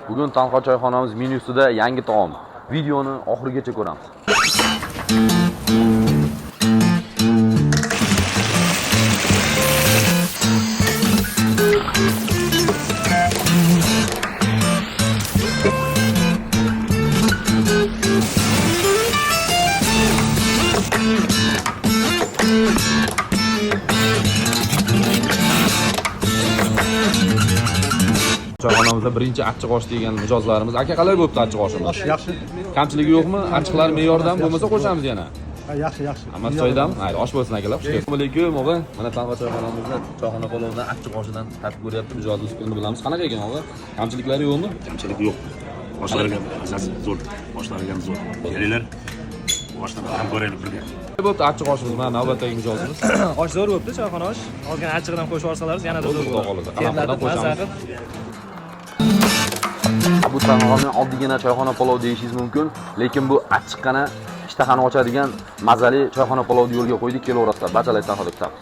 Bugun Tanho choyxonamiz menyusida yangi taom. Videoni oxirigacha ko'ramiz. Choyxonamizda birinchi achchiq osh degan mijozlarimiz. Aka, qalay bo'pti achchiq oshimiz? Yaxshi. Kamchiligi yo'qmi? Achchiqlar me'yordan bo'lmasa qo'shamiz yana. Yaxshi. Hammasi joyidami? Mayli, osh bo'lsin akalar. Assalomu alaykum, o'g'li. Mana Tanho choyxonamizda choyxona polovdan achchiq oshidan tatib ko'ryapti. Mijozimiz pulini bilamiz. Qanaqa ekan, o'g'li? Kamchiliklari yo'qmi? Kamchilik yo'q. Boshlariga mazasi zo'r. Boshlariga zo'r. Kelinglar. Boshdan ham ko'raylik birga. Bo'pti achchiq oshimiz. Mana navbatdagi mijozimiz. Osh zo'r bo'pti, choyxona osh. Ozgina achchig'idan qo'shib olsalaringiz yanada zo'r bo'ladi. Alohida qo'shamiz. Bu Tanhoning oddiygina choyxona palov deyishingiz mumkin, lekin bu achchiqqina ishtahani ochadigan mazali choyxona palovni yo'lga qo'ydik, kelaverasizlar. Barchalar Tanhoda kutamiz.